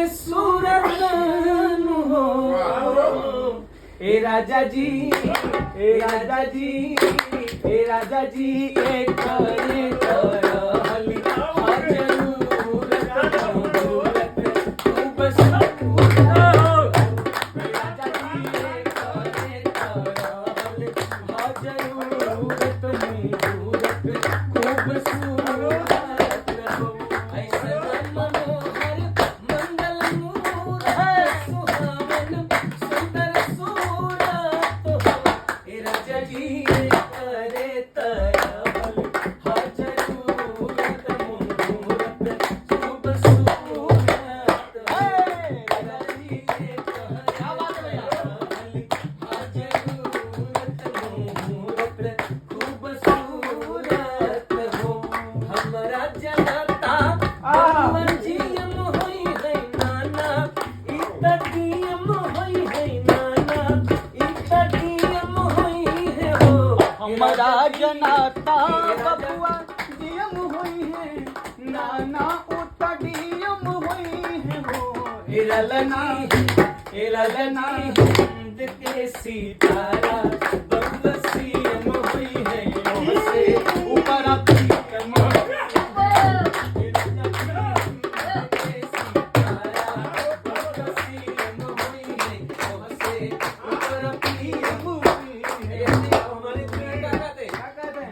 सूरत हो। ए राजा जी, ए राजा जी, ए राजा जी, एक करे करहली जरूरत जरूरत खूब सूरत। ए राजा जी, एक करे करहली जरूरत जरूरत खूब सूरत। ऐसा मनोहर मंगल मूरत सुहावन सुंदर सूरत हो। ए राजा जी, करे तरहल जरूरत मुहूर्त खूब सूरत। राजा जी, करे जरूरत मुहूर्त खूब सूरत हो। हमरा जनता जीएम होई है नाना, इतना डीएम होई है नाना, इतना डीएम होई है हो। हमारा जनाता बबुआ डीएम हुई है नाना उता डीएम हुई है हो। ए ललना हिंद के सितारा बबुआ सीएम होई है से ऊपर अपनी कमर।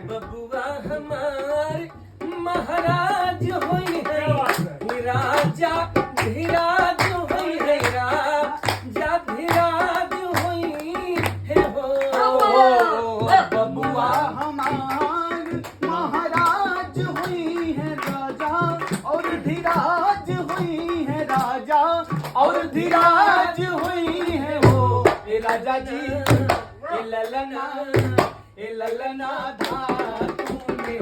बबुआ हमारे महाराज होई है राजा धीराज होई है राजा धीराज होई है हो। बबुआ हमार महाराज हुई है राजा और धीराज हुई है राजा और धीराज हुई है हो। ए राजा जी, ए ललना धा तूने